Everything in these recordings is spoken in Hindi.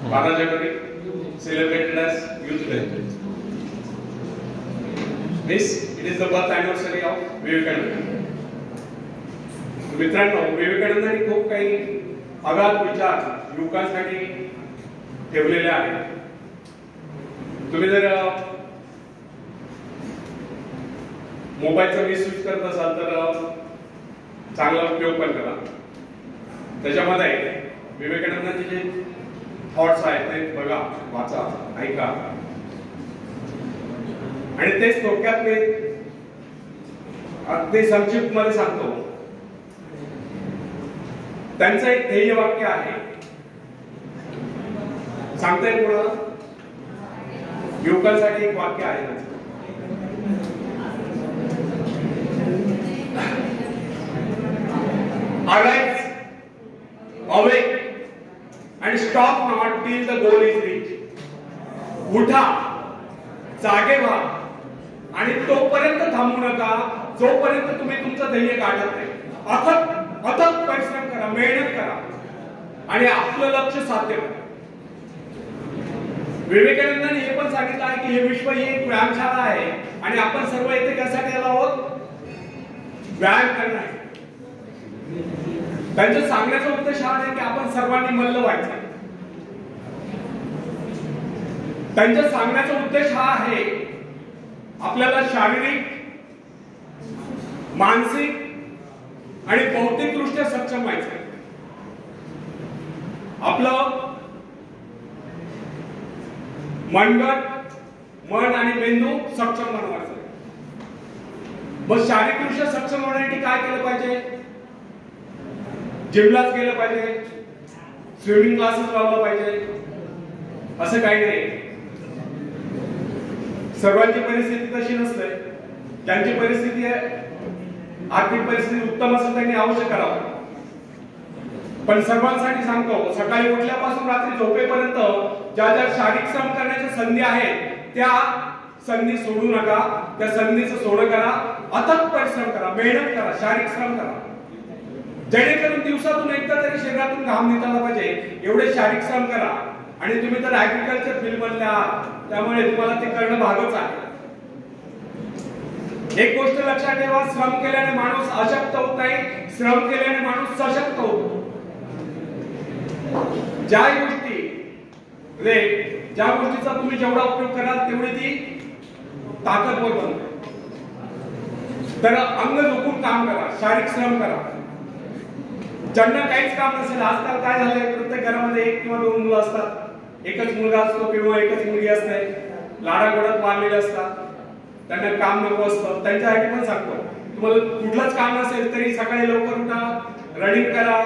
12 January celebrated as Youth Day. This it is the birth anniversary of Vivekananda. मित्रांनो, विवेकानंदांनी खूप काही अगाध विचार युवकांसाठी ठेवलेले आहेत. तुम्ही जर मोबाईलचा मिसयूज करत असाल तर चांगला उपयोग पण करा. त्याच्यामध्ये विवेकानंदांचे जे थॉट्स आहेत ते बघा, वाचा, ऐका आणि तेच थोडक्यात मी अगदी संक्षिप्त मध्ये सांगतो. त्यांचं एक ध्येय वाक्य आहे, सांगता येईल कोणाला? युवकांसाठी एक वाक्य आहे. Arise, awake, and stop not till the goal is reached. उठा, जागे व्हा आणि तोपर्यंत थांबू नका जोपर्यंत तुम्ही तुमचं ध्येय गाठत नाही. अथक परिश्रम करा, मेहनत करा आणि आपलं लक्ष्य साध्य करा. विवेकानंदांनी हे पण सांगितलं आहे की हे विश्व ही एक व्यायामशाळा आहे आणि आपण सर्व इथे कशासाठी आलो आहोत? व्यायाम करण्यासाठी. त्यांचा सांगण्याचा उद्देश हा आहे की आपण सर्वांनी मल्ल व्हायचं. त्यांचा सांगण्याचा उद्देश हा आहे आपल्याला शारीरिक, मानसिक आणि बौद्धिकदृष्ट्या सक्षम व्हायचं. आपलं मनगट, मन आणि मेंदू सक्षम बनवायचं. मग शारीरिकदृष्ट्या सक्षम होण्यासाठी काय केलं पाहिजे? जिमलाच गेलं पाहिजे, स्विमिंग क्लासेस लावला पाहिजे असं काही नाही. सर्वांची परिस्थिती तशी नसते. ज्यांची परिस्थिती आहे, आर्थिक परिस्थिती उत्तम असेल त्यांनी अवश्य करावं. पण सर्वांसाठी सांगतो, सकाळी उठल्यापासून रात्री झोपेपर्यंत ज्या ज्या शारीरिक श्रम करण्याच्या संधी आहेत त्या संधी सोडू नका. त्या संधीचं सोडं करा, अथक परिश्रम करा, मेहनत करा, शारीरिक श्रम करा, जेणेकरून दिवसातून एकदा तरी शरीरातून घाम निघाला पाहिजे. एवढे शारीरिक श्रम करा. आणि तुम्ही तर ऍग्रीकल्चर फील्ड मधले आहात त्यामुळे तुम्हाला ते करणं भागच आहे. एक गोष्ट लक्षात ठेवा, श्रम केल्याने माणूस अशक्त होत नाही, श्रम केल्याने माणूस सशक्त होतो. ज्या गोष्टीचा तुम्ही जेवढा उपयोग कराल तेवढी ती ताकदवर बनते. तर अंग झोकून काम करा, शारीरिक श्रम करा. ज्यांना काहीच काम नसेल, आजकाल काय झालंय, प्रत्येक घरामध्ये एक किंवा दोन मुलं असतात, एकच मुलगा असतो किंवा एकच मुलगी असते, लाडागोडात मारलेले असतात, त्यांना काम नको असतं. त्यांच्यासाठी पण सांगतो, तुम्हाला कुठलंच काम नसेल तरी सकाळी लवकर उठा, रनिंग करा,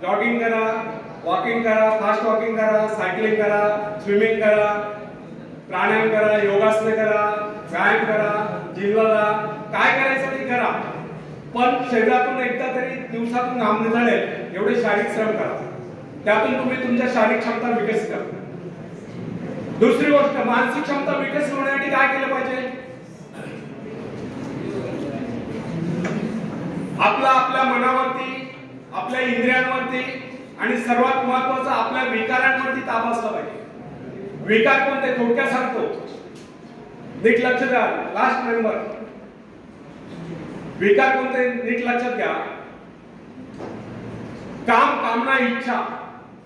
जॉगिंग करा, वॉकिंग करा, फास्ट वॉकिंग करा, सायकलिंग करा, स्विमिंग करा, प्राणायाम करा, योगासन करा, व्यायाम करा, जिमला जा, काय करायचं ते करा. पण शरीरातून एकदा तरी दिवसातून घाम निघालेल एवढे शारीरिक श्रम करा. त्यातून तुम्ही तुमच्या शारीरिक क्षमता विकसित करा. दुसरी गोष्ट, मानसिक क्षमता विकसित होण्यासाठी काय केलं पाहिजे? आपल्या मनावरती, आपल्या इंद्रियांवरती आणि सर्वात महत्त्वाचं आपल्या विकारांवरती ताबा असला पाहिजे. विकार कोणते? थोडक्यात सांगतो, नीट लक्ष द्या. लास्ट नंबर, विकार कोणते नीट लक्षात घ्या. काम, कामना, इच्छा,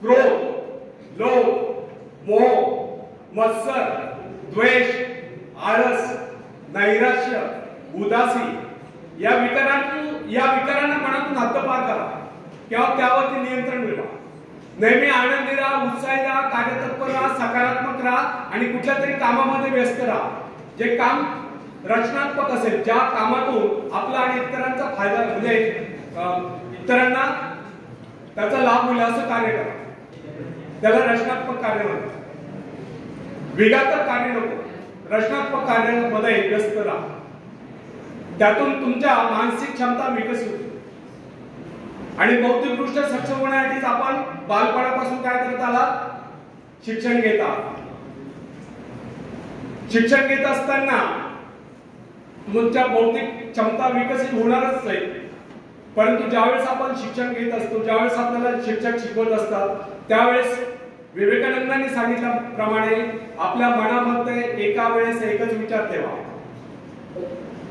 क्रोध, लोभ, मोह, मत्सर, द्वेष, आळस, नैराश्य, उदासी या विकारांना मनातून हद्दपार करा किंवा त्यावरती नियंत्रण मिळवा. नेहमी आनंदी राहा, उत्साही राहा, कार्यतत्पर राहा, सकारात्मक राहा आणि कुठल्या तरी कामामध्ये व्यस्त राहा. जे काम रचनात्मक असेल, ज्या कामातून आपला आणि इतरांचा फायदा म्हणजे इतरांना त्याचा लाभ होईल असं कार्य करा. त्याला रचनात्मक कार्य म्हणतात. विघातक कार्य नको, रचनात्मक कार्यामध्ये व्यस्त राहा. त्यातून तुमच्या मानसिक क्षमता विकसित होते आणि बौद्धिकदृष्ट्या सक्षम होण्यासाठीच आपण बालपणापासून काय करत आलात? शिक्षण घेत आहात. शिक्षण घेत असताना तुमच्या बौद्धिक क्षमता विकसित होणारच नाही. परंतु ज्यावेळेस आपण शिक्षण घेत असतो, ज्यावेळेस आपल्याला शिक्षक शिकवत असतात, त्यावेळेस विवेकानंदांनी सांगितल्याप्रमाणे आपल्या मनामध्ये एका वेळेस एकच विचार ठेवा.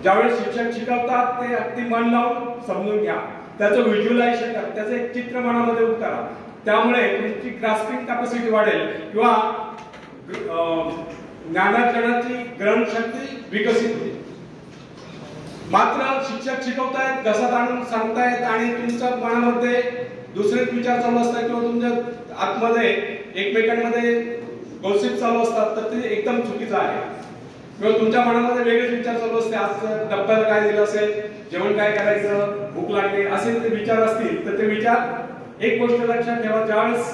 ज्यावेळेस शिक्षक शिकवतात ते अगदी मन लावून समजून घ्या, त्याचं व्हिज्युअलायझेशन करा, त्याचं एक चित्र मनामध्ये उतरा. त्यामुळे तुमची ग्रास्पिंग कॅपॅसिटी वाढेल किंवा ज्ञानार्जनाची ग्रहण शक्ती विकसित होईल. मात्र शिक्षक शिकवतायत, घसात आणून सांगतायत आणि तुमच्या मनामध्ये दुसरेच विचार चालू असतात किंवा तुमच्या आतमध्ये एकमेकांमध्ये गॉसिप चालू असतात, तर ते एकदम चुकीचं आहे. किंवा तुमच्या मनामध्ये वेगळेच विचार चालू असते, आज डब्याला काय दिलं असेल, जेवण काय करायचं, भूक लागली, असे ते विचार असतील तर ते विचार एक गोष्ट लक्षात ठेवा, ज्यावेळेस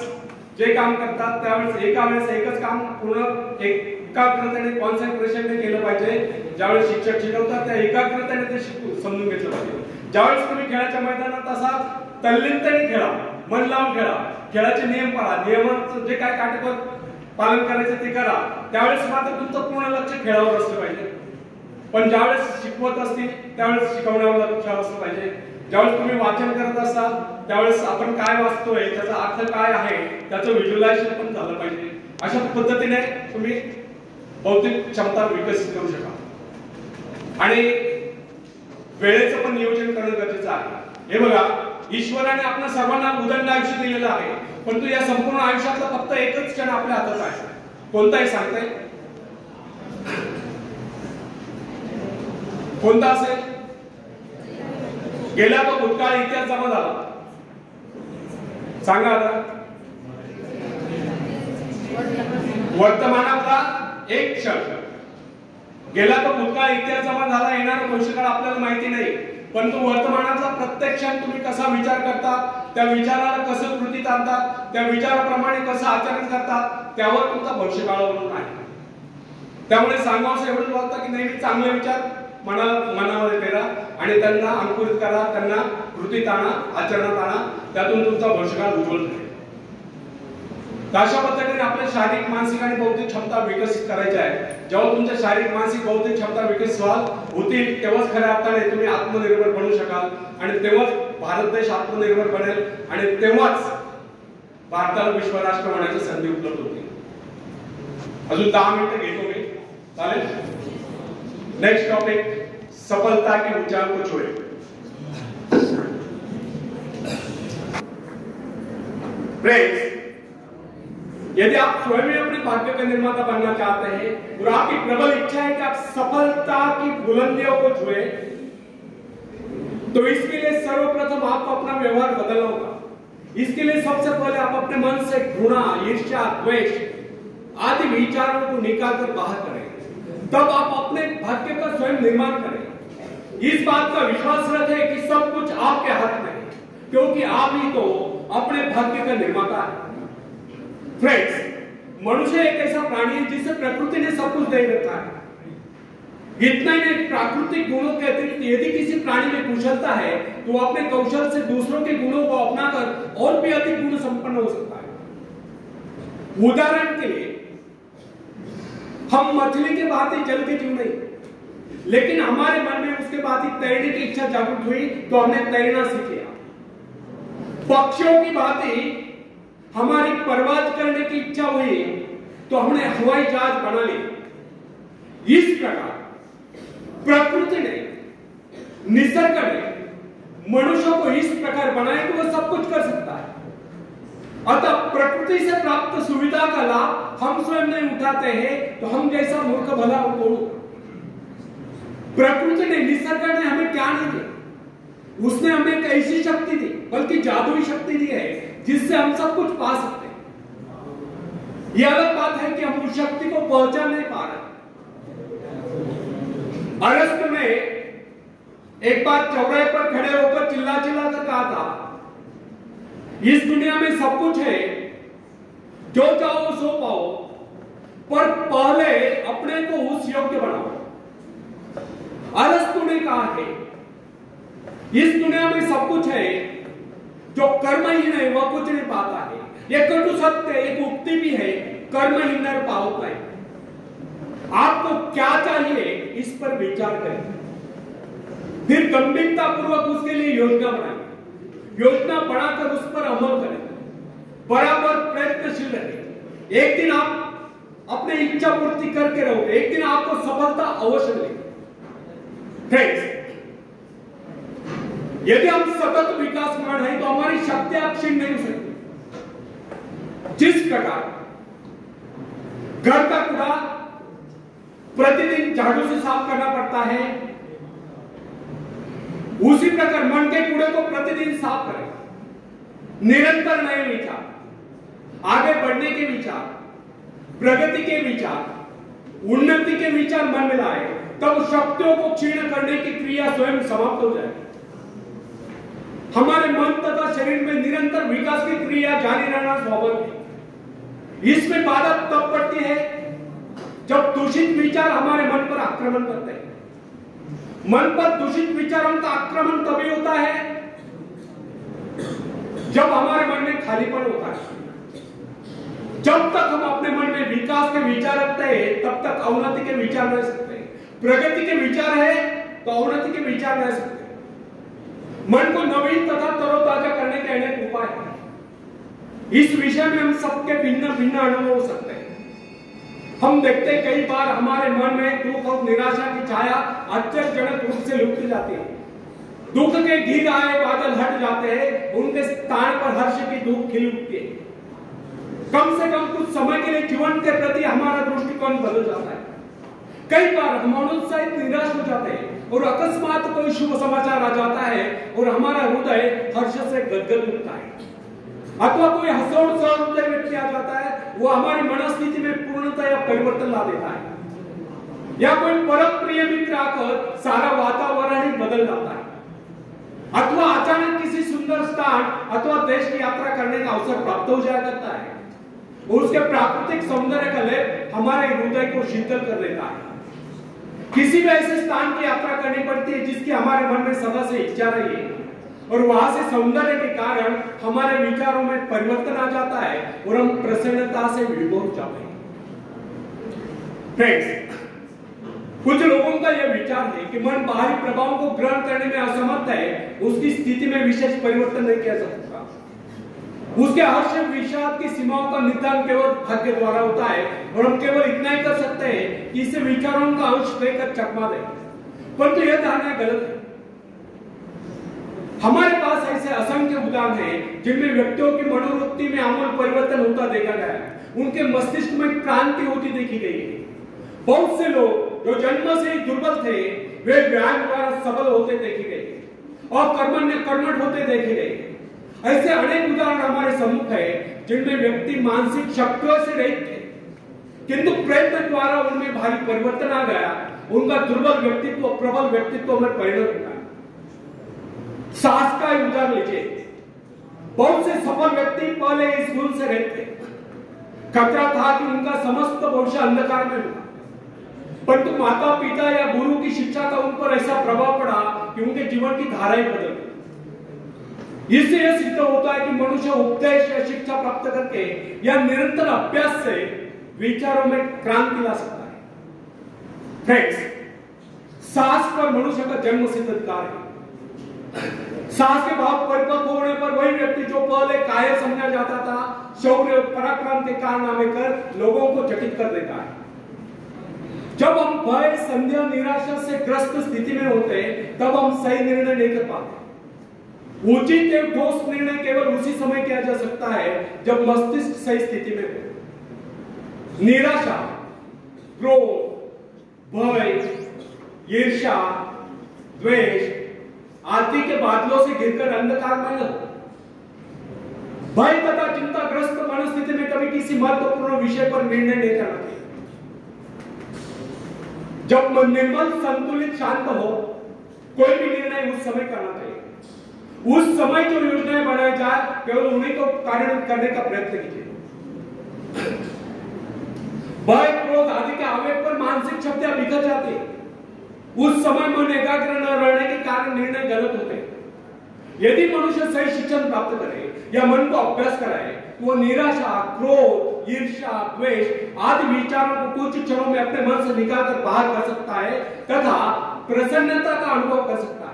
जे काम करतात त्यावेळेस एका वेळेस एकच काम पूर्ण एकाग्रतेने कॉन्सन्ट्रेशनने केलं पाहिजे. ज्यावेळेस शिक्षक शिकवतात त्या एकाग्रतेने ते समजून घेतलं पाहिजे. ज्यावेळेस तुम्ही खेळाच्या मैदानात असा तल्लीनतेने खेळा, मन लावून खेळा, खेळाचे नियम पाळा, नियमांचं जे काय काटेकोर पालन करायचं ते करा, त्यावेळेस मात्र तुमचं पूर्ण लक्ष खेळावर असलं पाहिजे. पण ज्यावेळेस शिकवत असतील त्यावेळेस शिकवण्यावर लक्ष असलं पाहिजे. ज्यावेळेस तुम्ही वाचन करत असाल त्यावेळेस आपण काय वाचतोय, त्याचा अर्थ काय आहे, त्याचं व्हिज्युअलायझेशन पण झालं पाहिजे. अशा पद्धतीने तुम्ही बौद्धिक क्षमता विकसित करू शकाल. आणि वेळेचं पण नियोजन करणं गरजेचं आहे. हे बघा, ईश्वराने आपल्या सर्वांना उदंड आयुष्य दिलेलं आहे, परंतु या संपूर्ण आयुष्यातला फक्त एकच क्षण आपल्या हातात आहे. कोणताही सांगताय? कोणता असेल? गेला तो भूतकाळ इतिहास जमा झाला. सांगा आता. वर्तमानातला एक क्षण गेला तो भूतकाळ इतिहास जमा झाला, येणारा भविष्यकाळ आपल्याला माहिती नाही, परंतु वर्तमानातला प्रत्येक क्षण तुम्ही कसा विचार करता, त्या विचाराला कसं कृतीत आणतात, त्या विचाराप्रमाणे कसं आचरण करतात, त्यावर तुमचा भविष्यकाळ अवलंबून आहे. त्यामुळे सांगावं एवढंच वाटतं की नेहमी चांगले विचार मनामध्ये पेरा आणि त्यांना अंकुरित करा, त्यांना कृतीत आणा, आचरणात आणा, त्यातून तुमचा भविष्यकाळ उज्ज्वल ठरेल. अशा पद्धतीने आपल्या शारीरिक, मानसिक आणि बौद्धिक क्षमता विकसित करायच्या आहेत. जेव्हा तुमच्या शारीरिक, मानसिक, बौद्धिक क्षमता विकसित होतील तेव्हाच खऱ्या अर्थाने तुम्ही आत्मनिर्भर बनू शकाल आणि तेव्हाच भारत देश आत्मनिर्भर बनेल आणि तेव्हाच भारताला विश्व राष्ट्र होण्याची संधी उपलब्ध होतील. अजून 10 मिनिटं घेतो मी, चालेल? नेक्स्ट टॉपिक, सफलता की ऊंचाई को छुए. फ्रेंड्स, यदि आप स्वयं ही अपने भाग्य का निर्माता बनना चाहते हैं और आपकी प्रबल इच्छा है कि आप सफलता की बुलंदियों को छुए, तो इसके लिए सर्वप्रथम आपको अपना व्यवहार बदलना होगा. इसके लिए सबसे पहले आप अपने मन से घृणा, ईर्ष्या, द्वेष आदि विचारों को निकालकर बाहर करें. तब आप अपने भाग्य का स्वयं निर्माण करें. इस बात का विश्वास रखें कि सब कुछ आपके हाथ में है, क्योंकि आप ही तो अपने भाग्य का निर्माता है. फ्रेंड्स, मनुष्य एक ऐसा प्राणी है जिसे प्रकृति ने सब कुछ दे रखा है. इतना ही नहीं, प्राकृतिक गुणों के अतिरिक्त यदि किसी प्राणी में कुशलता है तो अपने कौशल से दूसरों के गुणों को अपनाकर और भी अधिक गुण संपन्न हो सकता है. उदाहरण के लिए, हम मछली के भांति जल के जीव नहीं, लेकिन हमारे मन में उसके भांति तैरने की इच्छा जागृत हुई तो हमने तैरना सीख लिया. पक्षियों की भांति हमारी परवाज करने की इच्छा हुई तो हमने हवाई जहाज बना ली. इस प्रकार प्रकृति ने, निसर्ग ने मनुष्य को इस प्रकार बनाया कि वह सब कुछ कर सकता है. अतः प्रकृति से प्राप्त सुविधा का लाभ हम स्वयं नहीं उठाते हैं तो हम जैसा मूर्ख भला हो. प्रकृति ने, निसर्ग ने हमें क्या नहीं दिया? उसने हमें एक ऐसी शक्ति दी, बल्कि जादुई शक्ति दी है जिससे हम सब कुछ पा सकते हैं. यह अलग बात है कि हम उस शक्ति को पहचान नहीं पा रहे. अरस्तु ने एक बार चौराहे पर खड़े होकर चिल्ला चिल्ला कर कहा था, इस दुनिया में सब कुछ है, जो चाहो सो पाओ, पर पहले अपने को उस योग्य बनाओ. अरस्तु ने कहा है, इस दुनिया में सब कुछ है, जो कर्म ही नहीं वह कुछ नहीं पाता है. यह कटु सत्य, एक उक्ति भी है, कर्म ही नर पाओ है. आपको क्या चाहिए इस पर विचार करें, फिर गंभीरता पूर्वक उसके लिए योजना बनाएं. योजना बनाकर उस पर अमल करें, बराबर प्रयत्नशील रहें, एक दिन आप अपने इच्छा पूर्ति करके रहोगे, एक दिन आपको सफलता अवश्य मिलेगी। फ्रेंड्स, यदि हम सतत विकास मान है तो हमारी शक्तियां क्षीण नहीं हो सकती। जिस प्रकार घर का कूड़ा प्रतिदिन झाड़ू से साफ करना पड़ता है, उसी प्रकार मन के कूड़े को प्रतिदिन साफ करें। निरंतर नए विचार, आगे बढ़ने के विचार, प्रगति के विचार, उन्नति के विचार मन में लाए, तब शक्तियों को क्षीण करने की क्रिया स्वयं समाप्त हो जाए। हमारे मन तथा शरीर में निरंतर विकास की क्रिया जारी रहना स्वाभाविक है। इसमें बाधा तब पड़ती है जब दूषित विचार हमारे मन पर आक्रमण करते हैं। मन पर दूषित विचारों का आक्रमण तभी होता है जब हमारे मन में खालीपन होता है। जब तक हम अपने मन में विकास के विचार रखते हैं, तब तक अवनति के विचार रह सकते हैं। प्रगति के विचार है तो अवनति के विचार रह सकते हैं। मन को नवीन तथा तरोताजा करने के अनेक उपाय हैं। इस विषय में हम सबके भिन्न भिन्न अनुभव हो सकते हैं। हम देखते हैं कई बार हमारे मन में दुख और निराशा की छाया आश्चर्यजनक रूप से लुप्त जाती है। दुख के घिर आए बादल हट जाते हैं, उनके स्थान पर हर्ष की धूप खिल उठती है। कम से कम कुछ समय के लिए जीवन के प्रति हमारा दृष्टिकोण बदल जाता है। कई बार हम अनुत्साहित निराश हो जाते हैं और अकस्मात कोई शुभ समाचार आ जाता है और हमारा हृदय हर्ष से गदगद उठता है। अथवा कोई हंसोड़ सहृदय व्यक्ति आ जाता है, वो हमारी मनस्थिति में पूर्णतया परिवर्तन ला देता है। या कोई परम प्रिय मित्र आकर सारा वातावरण ही बदल जाता है। अथवा अचानक किसी सुंदर स्थान अथवा देश की यात्रा करने का अवसर प्राप्त हो जाया करता है। उसके प्राकृतिक सौंदर्य का लेप हमारे हृदय को शीतल कर देता है। किसी भी ऐसे स्थान की यात्रा करनी पड़ती है जिसकी हमारे मन में सदा से इच्छा रही है, और वहां से सौंदर्य के कारण हमारे विचारों में परिवर्तन आ जाता है और हम प्रसन्नता से विभोर हो जाते हैं। फ्रेंड्स, कुछ लोगों का यह विचार है कि मन बाहरी प्रभावों को ग्रहण करने में असमर्थ है, उसकी स्थिति में विशेष परिवर्तन नहीं किया जा सकता। उसके हर्ष विषाद की सीमाओं का निर्धारण केवल भाग्य द्वारा होता है, और हम केवल इतना ही कर सकते हैं कि इसे विचारों का अंश देकर चकमा दें। परंतु यह धारणा गलत है। हमारे पास ऐसे असंख्य उदाहरण हैं जिनमें व्यक्तियों की मनोवृत्ति में आमूल परिवर्तन होता देखा गया है। उनके मस्तिष्क में क्रांति होती देखी गई है। बहुत से लोग जो जन्म से ही दुर्बल थे, वे व्यायाम द्वारा सबल होते देखे गए और कर्मठ होते देखे गए। ऐसे अनेक उदाहरण हमारे सम्मुख है जिनमें व्यक्ति मानसिक शक्तियों से रहित थे, किंतु प्रयत्न द्वारा उनमें भारी परिवर्तन आ गया। उनका दुर्बल व्यक्तित्व प्रबल व्यक्तित्व में परिणत हुआ। साहस का उदाहरण लीजिए। बहुत से सफल व्यक्ति पहले इस गुण से रहते, खतरा था कि उनका समस्त भविष्य अंधकार में होगा, परंतु माता पिता या गुरु की शिक्षा का उन पर ऐसा प्रभाव पड़ा कि उनके जीवन की धाराएं बदल गई। इससे यह सिद्ध होता है कि मनुष्य उपदेश या शिक्षा प्राप्त करके या निरंतर अभ्यास से विचारों में क्रांति ला सकता है। फ्रेंड्स, साहस पर मनुष्य का जन्म सिद्ध अधिकार है। साहस के भाव परिपक्व होने पर वही व्यक्ति जो पहले कायर समझा जाता था, शौर्य पराक्रम के कारनामे कर लोगों को चकित कर देता है। जब हम भय, संदेह, निराशा से ग्रस्त स्थिति में होते हैं, तब हम सही निर्णय नहीं कर पाते। उचित एवं ठोस निर्णय केवल उसी समय किया जा सकता है जब मस्तिष्क सही स्थिति में हो। निराशा, क्रोध, भय, ईर्ष्या, द्वेष आदि के बादलों से घिरकर अंधकार में न हो। भय तथा चिंताग्रस्त मनस्थिति में कभी किसी महत्वपूर्ण विषय पर निर्णय नहीं करना चाहिए। जब मन निर्मल, संतुलित, शांत हो, कोई भी निर्णय उस समय करना चाहिए। उस समय जो योजनाएं बनाई जाए, केवल उन्हीं को कार्य करने का प्रयत्न कीजिए। भय, क्रोध आदि के आवेग पर मानसिक शक्तियां बिखर जाती है। उस समय मन एकाग्र न रहने के कारण निर्णय गलत होते हैं। यदि मनुष्य सही शिक्षण प्राप्त करे या मन को अभ्यास कराए, तो वह निराशा, क्रोध, ईर्ष्या, द्वेष आदि विचारों को कुछ क्षणों में अपने मन से निकालकर बाहर कर सकता है तथा प्रसन्नता का अनुभव कर सकता है।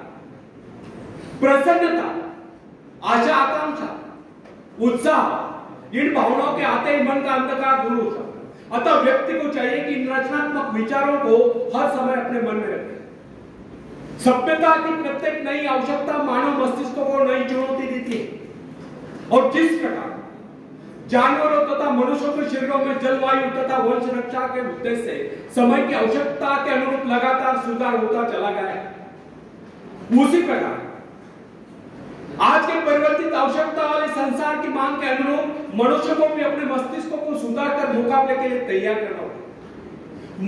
प्रसन्नता, आशा, आकांक्षा, उत्साह इन भावनाओं के आते ही मन का अंधकार दूर हो सकता है। अतः व्यक्ति को चाहिए कि इन रचनात्मक विचारों को हर समय अपने मन में रखे। सभ्यता की प्रत्येक नई आवश्यकता मानव मस्तिष्क को नई चुनौती देती है और जिस प्रकार जानवरों तथा मनुष्यों के शरीरों में जलवायु तथा वंश रक्षा के उद्देश्य से समय की आवश्यकता के अनुरूप लगातार सुधार होता चला गया है, उसी प्रकार आज के परिवर्तित आवश्यकता वाले संसार की मांग के अनुरूप मनुष्य को भी अपने मस्तिष्क को सुधार कर मुकाबले के लिए तैयार करना होगा।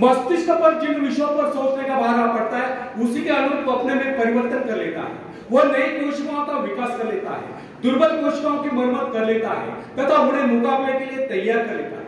मस्तिष्क पर जिन विषयों पर सोचने का भार पड़ता है उसी के अनुरूप अपने में परिवर्तन कर लेता है। वह नई कोशिकाओं का विकास कर लेता है, दुर्बल कोशिकाओं की मरम्मत कर लेता है तथा उन्हें मुकाबले के लिए तैयार कर लेता है।